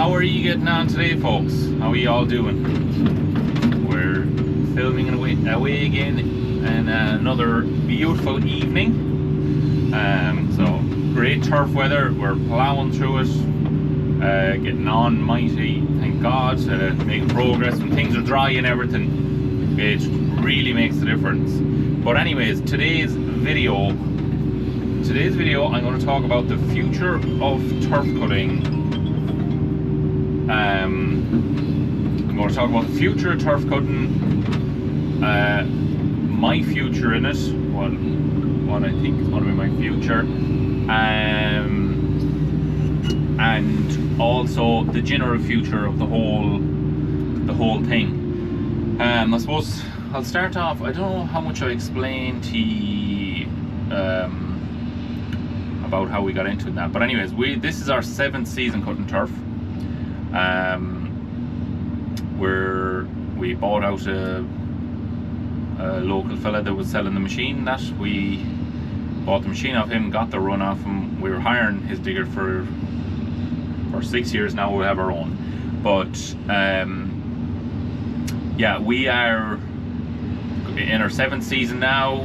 How are you getting on today, folks? How are you all doing? We're filming away again and another beautiful evening. So great turf weather. We're plowing through it, getting on mighty, thank God, making progress. When things are dry and everything, it really makes a difference. But anyways, today's video I'm going to talk about the future of turf cutting. I'm going to talk about the future of turf cutting, my future in it, what I think is going to be my future, and also the general future of the whole thing. I suppose I'll start off. I don't know how much I explained to you about how we got into that, but anyways, this is our 7th season cutting turf. We bought out a local fella that was selling the machine. That we bought the machine off him, got the run off him. We were hiring his digger for 6 years now. We have our own, but yeah, we are in our 7th season now,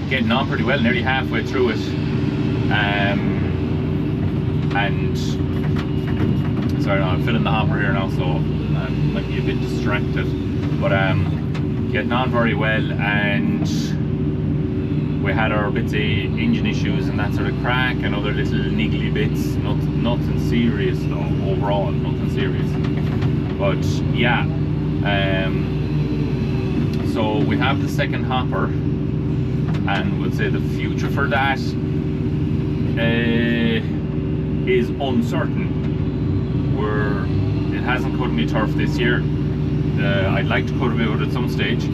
getting on pretty well, nearly halfway through it. And sorry, no, I'm filling the hopper here now, so I might be a bit distracted, but getting on very well. And we had our bits of engine issues and that sort of crack and other little niggly bits. Nothing serious though, overall, nothing serious. But yeah, so we have the second hopper, and we'll say the future for that is uncertain. It hasn't cut any turf this year. I'd like to cut a bit of it at some stage.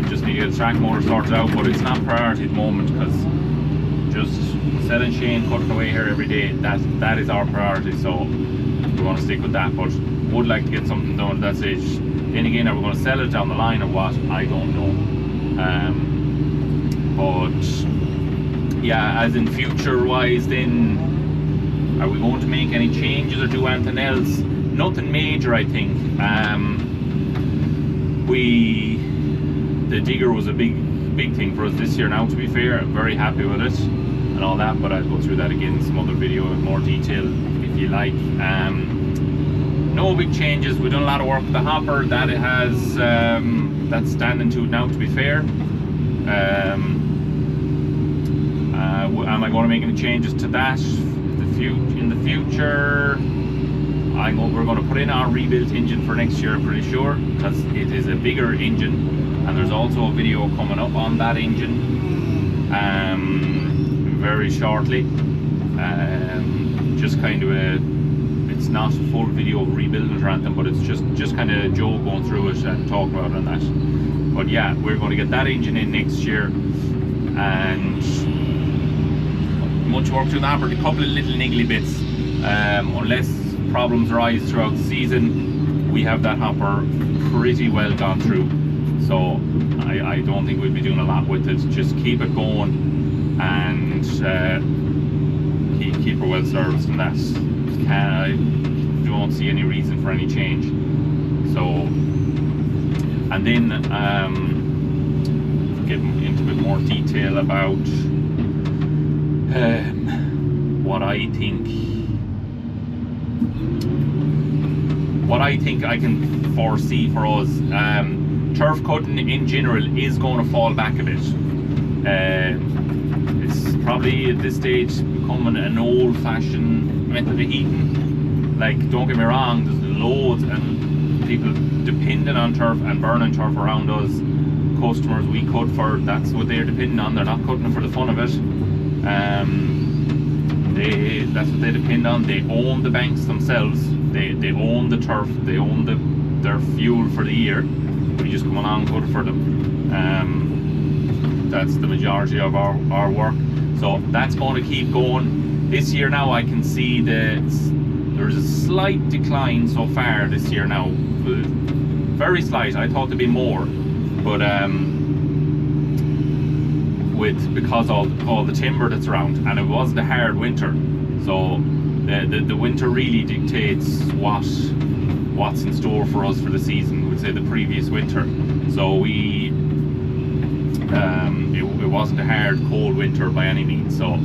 Just need to get the track motor sorted out, but it's not priority at the moment, because just selling Shane, cutting away here every day, that is our priority. So we want to stick with that, but would like to get something done at that stage. Then again, are we going to sell it down the line or what? I don't know. But yeah, as in future wise, then are we going to make any changes or do anything else? Nothing major, I think. The digger was a big thing for us this year now, to be fair. I'm very happy with it and all that, but I'll go through that again in some other video in more detail if you like. No big changes. We've done a lot of work with the hopper. That it has, that's standing to it now, to be fair. Am I going to make any changes to that in the future? We're going to put in our rebuilt engine for next year, I'm pretty sure, because it is a bigger engine, and there's also a video coming up on that engine very shortly. Just kind of it's not a full video of rebuilding or anything, but it's just kind of Joe going through it and talking about it and that. But yeah, we're going to get that engine in next year, and much work to that, but a couple of little niggly bits. Unless problems arise throughout the season, we have that hopper pretty well gone through. So I don't think we'll be doing a lot with it. Just keep it going and keep her well serviced, and that. I don't see any reason for any change. So, and then getting into a bit more detail about what I think I can foresee for us. Turf cutting in general is going to fall back a bit. It's probably at this stage becoming an old-fashioned method of heating. Like, don't get me wrong, there's loads and people depending on turf and burning turf around us. Customers we cut for, that's what they're depending on. They're not cutting it for the fun of it. That's what they depend on. They own the banks themselves. They own the turf. They own their fuel for the year. We just come along and cut it for them. That's the majority of our work. So that's going to keep going. This year now, I can see that there's a slight decline so far this year now. Very slight. I thought there'd be more, but because all the timber that's around, and it was the hard winter, so the winter really dictates what's in store for us for the season. We'd say the previous winter. So it wasn't a hard cold winter by any means. So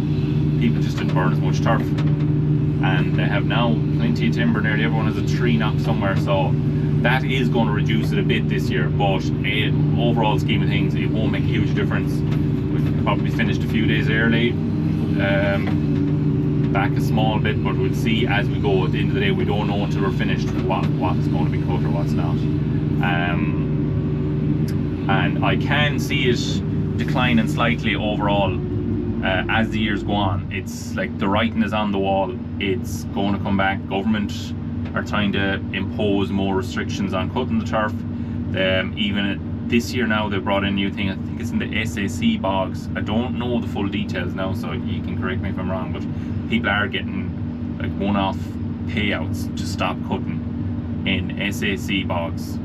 people just didn't burn as much turf, and they have now plenty of timber. Nearly everyone has a tree knock somewhere. So that is going to reduce it a bit this year, but overall scheme of things, it won't make a huge difference. We've probably finished a few days early, back a small bit, but we'll see as we go. At the end of the day, we don't know until we're finished what's going to be cut or what's not. And I can see it declining slightly overall as the years go on. It's like the writing is on the wall. It's going to come back. Government are trying to impose more restrictions on cutting the turf. Even this year now, they brought in a new thing. I think it's in the SAC bogs. I don't know the full details now, so you can correct me if I'm wrong, but people are getting like one-off payouts to stop cutting in SAC bogs.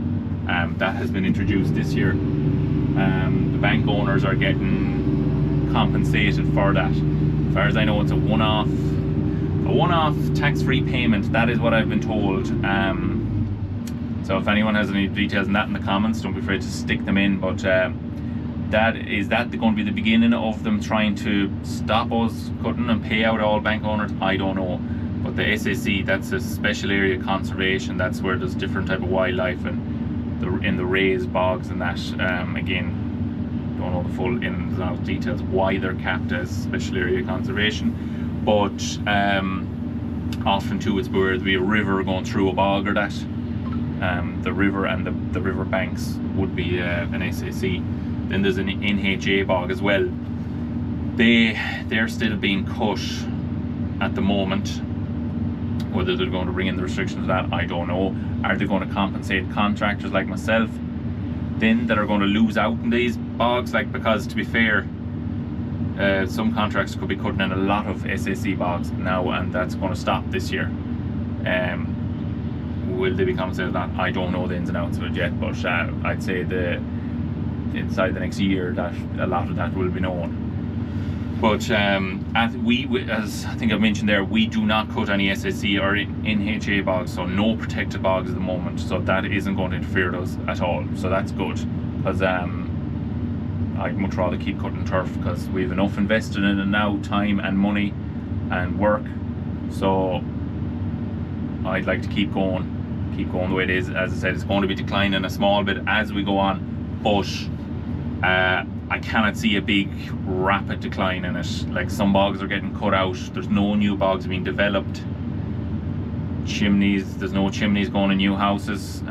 That has been introduced this year. The bank owners are getting compensated for that. As far as I know, it's a one-off tax-free payment. That is what I've been told. So if anyone has any details on that in the comments, don't be afraid to stick them in. But that going to be the beginning of them trying to stop us cutting and pay out all bank owners? I don't know. But the SAC, that's a special area conservation. That's where there's different type of wildlife and in the raised bogs and that. Again, don't know the full ins and outs details why they're capped as special area conservation. But often too, it's where there'll be a river going through a bog or that. The river and the river banks would be an SAC. Then there's an NHA bog as well. They're still being cut at the moment. Whether they're going to bring in the restrictions of that, I don't know. Are they going to compensate contractors like myself then that are going to lose out in these bogs? Like, because to be fair, some contracts could be cutting in a lot of SAC bogs now, and that's going to stop this year. Will they be compensated for that? I don't know the ins and outs of it yet, but I'd say inside the next year that a lot of that will be known. But as I think I mentioned there, we do not cut any SAC or NHA bogs, so no protected bogs at the moment. So that isn't going to interfere with us at all. So that's good, because I'd much rather keep cutting turf, because we have enough invested in it now, time and money and work. So I'd like to keep going the way it is. As I said, it's going to be declining a small bit as we go on, but I cannot see a big rapid decline in it. Like, some bogs are getting cut out. There's no new bogs being developed. Chimneys, there's no chimneys going in new houses.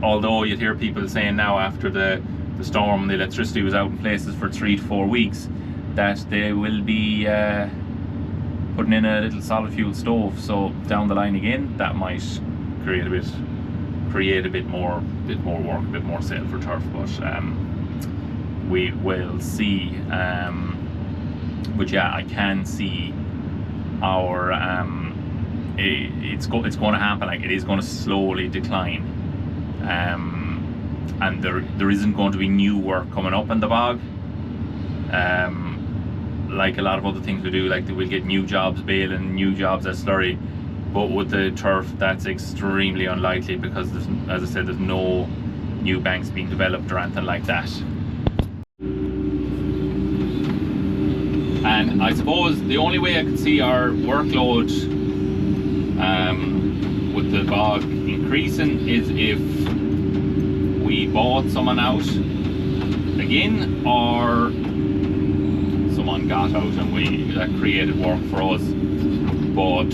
Although you'd hear people saying now, after the storm, the electricity was out in places for 3 to 4 weeks, that they will be putting in a little solid fuel stove. So down the line again, that might create a bit more work, a bit more sale for turf. But we will see. But yeah, I can see our it's going to happen. Like, it is going to slowly decline, and there isn't going to be new work coming up in the bog, like a lot of other things we do. Like, we'll get new jobs baling, new jobs at slurry, but with the turf, that's extremely unlikely, because there's, as I said, there's no new banks being developed or anything like that. And I suppose the only way I could see our workload with the bog increasing is if we bought someone out again, or someone got out and that created work for us. But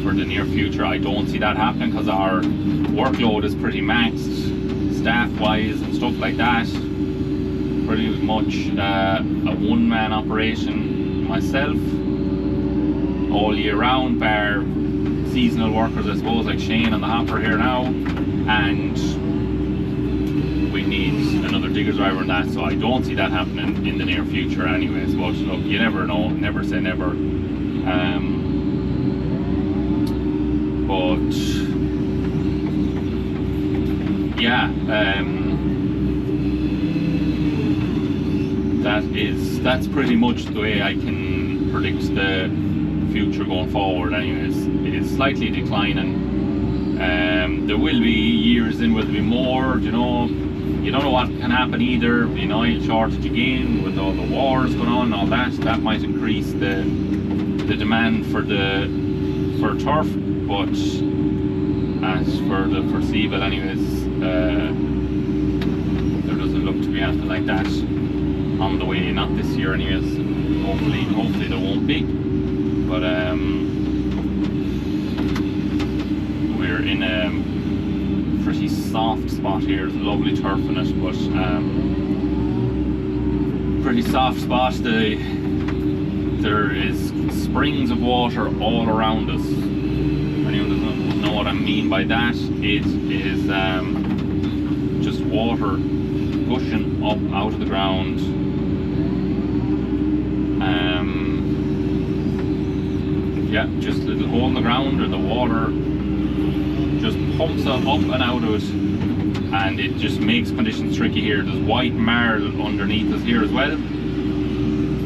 for the near future, I don't see that happening, because our workload is pretty maxed, staff-wise and stuff like that. Pretty much a one-man operation myself all year round, bar seasonal workers, I suppose, like Shane and the hopper here now, and we need another digger driver and that. So I don't see that happening in the near future anyways. But look, you never know, never say never. But yeah, that's pretty much the way I can predict the future going forward anyways. It is slightly declining. There will be years in where there'll be more, you know. You don't know what can happen either. You know, oil shortage again with all the wars going on and all that. That might increase the demand for turf, but as for the foreseeable anyways, there doesn't look to be anything like that on the way, not this year anyways. Hopefully there won't be, but we're in a pretty soft spot here. There's lovely turf in it, but pretty soft spot. There is springs of water all around us. If anyone doesn't know what I mean by that, it is just water gushing up out of the ground. Yeah, just a little hole in the ground, or the water just pumps up and out of it, and it just makes conditions tricky here. There's white marl underneath us here as well,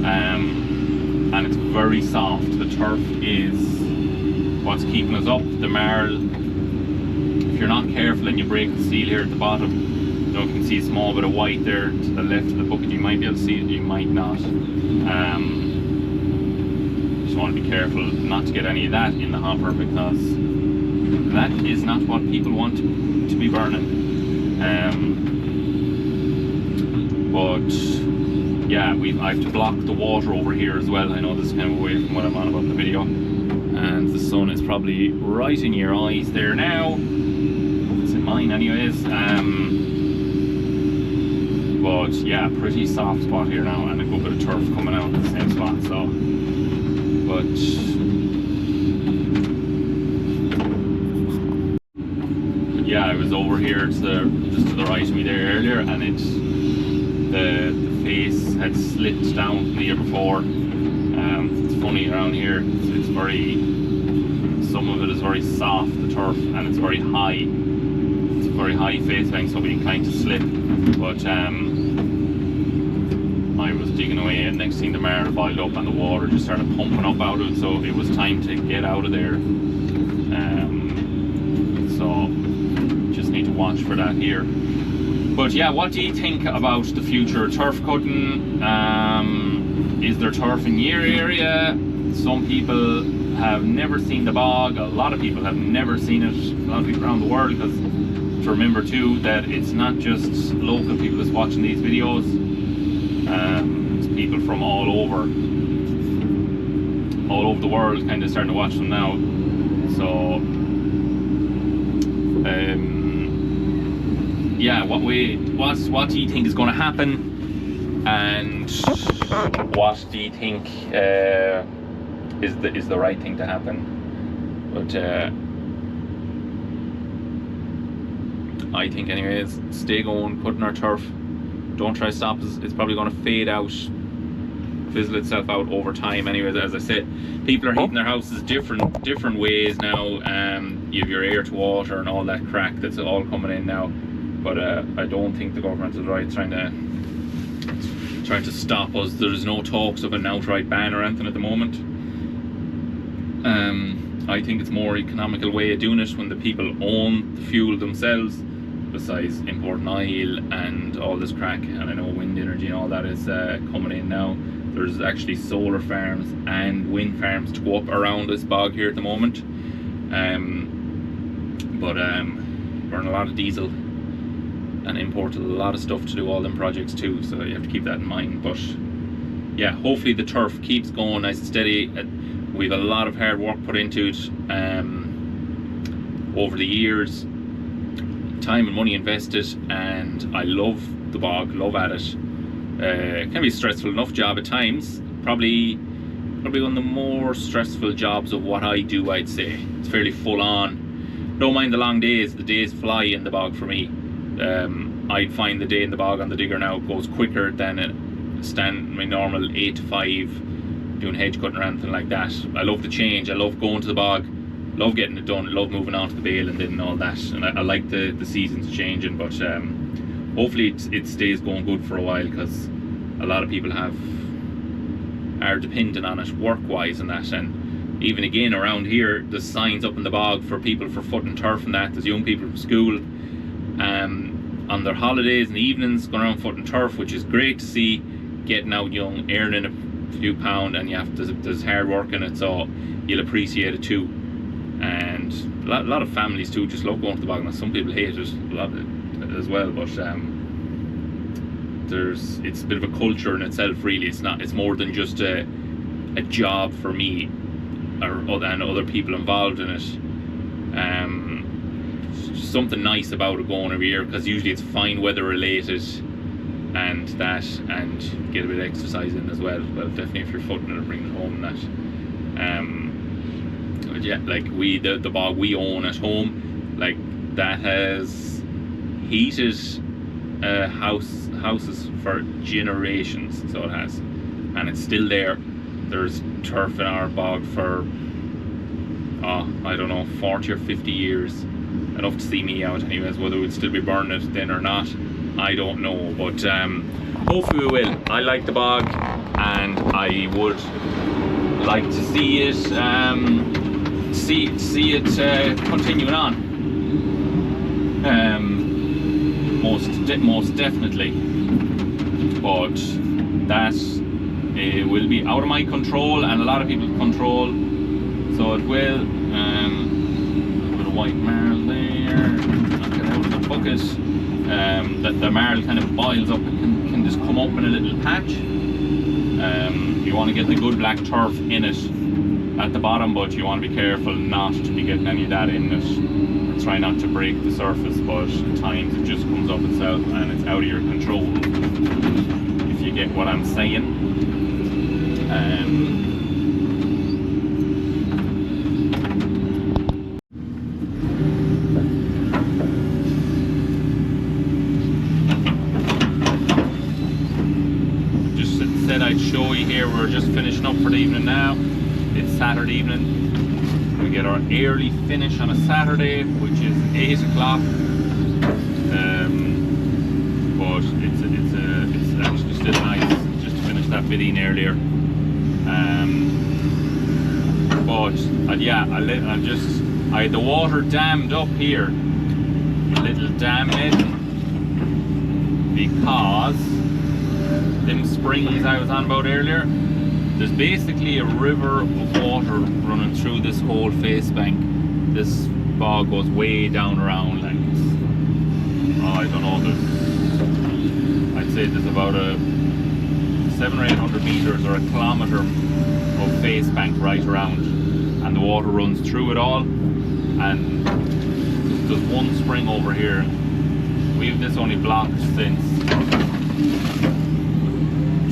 and it's very soft. The turf is what's keeping us up. The marl, if you're not careful and you break the seal here at the bottom, you know, you can see a small bit of white there to the left of the bucket. You might be able to see it, you might not. Just want to be careful not to get any of that in the hopper, because that is not what people want to be burning. But yeah, I have to block the water over here as well. I know this is kind of away from what I'm on about in the video, and the sun is probably right in your eyes there now. It's in mine anyways. But yeah, pretty soft spot here now, and a good bit of turf coming out at the same spot. So, but yeah, I was over here just to the right of me there earlier, and the face had slipped down from the year before. It's funny around here. It's very, some of it is very soft, the turf, and it's very high. It's a very high face bank, so it'll be inclined to slip. But I was digging away, and next thing the marl boiled up and the water just started pumping up out of it, so it was time to get out of there. So just need to watch for that here. But yeah, what do you think about the future turf cutting? Is there turf in your area? Some people have never seen the bog. A lot of people have never seen it. A lot of people around the world, because to remember too that it's not just local people that's watching these videos. It's people from all over the world kind of starting to watch them now. So yeah, what do you think is going to happen, and what do you think is the right thing to happen? But I think anyways, stay going, cutting our turf. Don't try to stop us. It's probably going to fade out, fizzle itself out over time anyways. As I said, people are heating their houses different ways now. You have your air to water and all that crack that's all coming in now. But I don't think the government is right trying to stop us. There's no talks of an outright ban or anything at the moment. I think it's more economical way of doing it when the people own the fuel themselves, besides importing oil and all this crack. And I know wind energy and all that is coming in now. There's actually solar farms and wind farms to go up around this bog here at the moment. But burn a lot of diesel and import a lot of stuff to do all them projects too, so you have to keep that in mind. But yeah, hopefully the turf keeps going nice and steady. We've a lot of hard work put into it over the years, time and money invested, and I love the bog, love at it. It can be a stressful enough job at times, probably one of the more stressful jobs of what I do, I'd say. It's fairly full on. Don't mind the long days. The days fly in the bog for me. I'd find the day in the bog on the digger now goes quicker than my normal 8 to 5 doing hedge cutting or anything like that. I love the change. I love going to the bog, love getting it done, love moving on to the bale and then all that. And I like the seasons changing, but hopefully it stays going good for a while, because a lot of people have are dependent on it work-wise and that. And even again around here, there's signs up in the bog for people for foot and turf and that. There's young people from school on their holidays and evenings going around foot and turf, which is great to see, getting out young, earning a few pound, and there's hard work in it, so you'll appreciate it too. And a lot of families too just love going to the bog. Now some people hate it a lot as well, but it's a bit of a culture in itself really. It's more than just a job for me and other people involved in it. Something nice about it going every year, because usually it's fine weather related and get a bit of exercise in as well. Well, definitely if you're footing it or bringing it home and that. But yeah, like the bog we own at home, like that has heated houses for generations, so it has, and it's still there. There's turf in our bog for I don't know, 40 or 50 years, enough to see me out anyways. Whether we'd still be burning it then or not, I don't know, but hopefully we will. I like the bog, and I would like to see it see it continuing on. Most definitely, but that will be out of my control and a lot of people's control, so it will. A bit of white marl there, knock it out of the bucket. The marl kind of boils up and can just come up in a little patch. You want to get the good black turf in it at the bottom, but you want to be careful not to be getting any of that in it. Try not to break the surface, but at times it just comes up itself and it's out of your control, if you get what I'm saying. Just said I'd show you here. We're just finishing up for the evening now. It's Saturday evening. We get our early finish on a Saturday, which is 8 o'clock. But it's actually still nice just to finish that bidding earlier. Yeah, I had the water dammed up here, a little dam it, because them springs I was on about earlier. There's basically a river of water running through this whole face bank. This bog goes way down around, like, I don't know, I'd say there's about a 700 or 800 meters or a kilometer of face bank right around, and the water runs through it all. And there's one spring over here. We've this only blocked since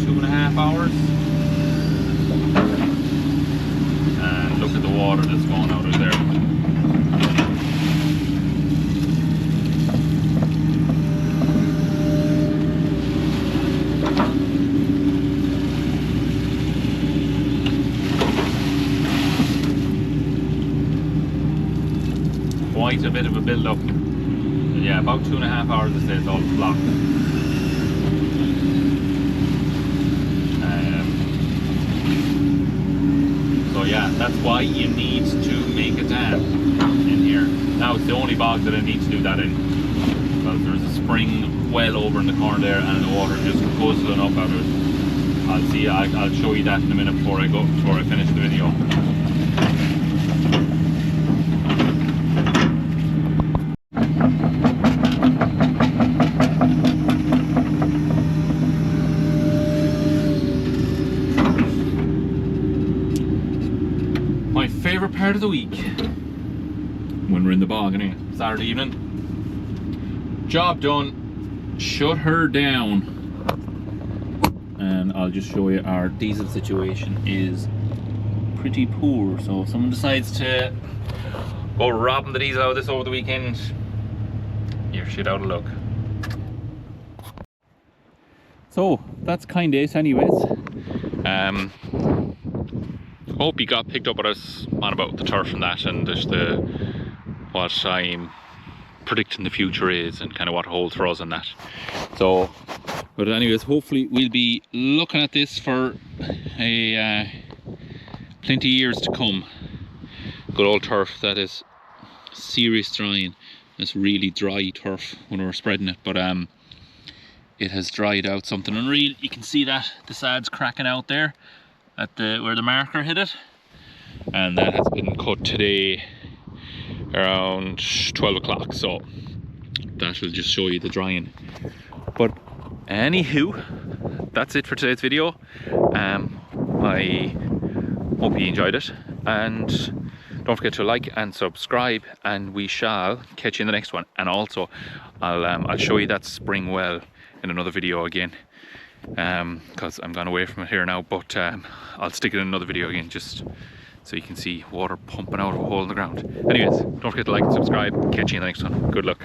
2.5 hours. Look at the water that's going out of there. Quite a bit of a build-up. Yeah, about 2.5 hours to say it's all blocked. So yeah, that's why you need to make a dam in here. Now it's the only bog that I need to do that in, because there's a spring well over in the corner there, and the water just guzzling up out of it. I'll show you that in a minute before I finish the video. Favorite part of the week when we're in the bog anyway. Saturday evening, job done, shut her down, and I'll just show you our diesel situation is pretty poor. So if someone decides to go robbing the diesel out of this over the weekend, you're shit out of luck. So that's kind of it anyways. Hope you got picked up what I was on about the turf and that, and just what I'm predicting the future is and kind of what it holds for us and that. So, but anyways, hopefully we'll be looking at this for a plenty of years to come. Good old turf that is serious drying. It's really dry turf when we were spreading it, but it has dried out something unreal. You can see that the sad's cracking out there at where the marker hit it, and that has been cut today around 12 o'clock, so that will just show you the drying. But anywho, that's it for today's video. I hope you enjoyed it, and don't forget to like and subscribe, and we shall catch you in the next one. And also I'll show you that spring well in another video again, because I'm gone away from it here now, but I'll stick it in another video again just so you can see water pumping out of a hole in the ground. Anyways, don't forget to like and subscribe. Catch you in the next one. Good luck.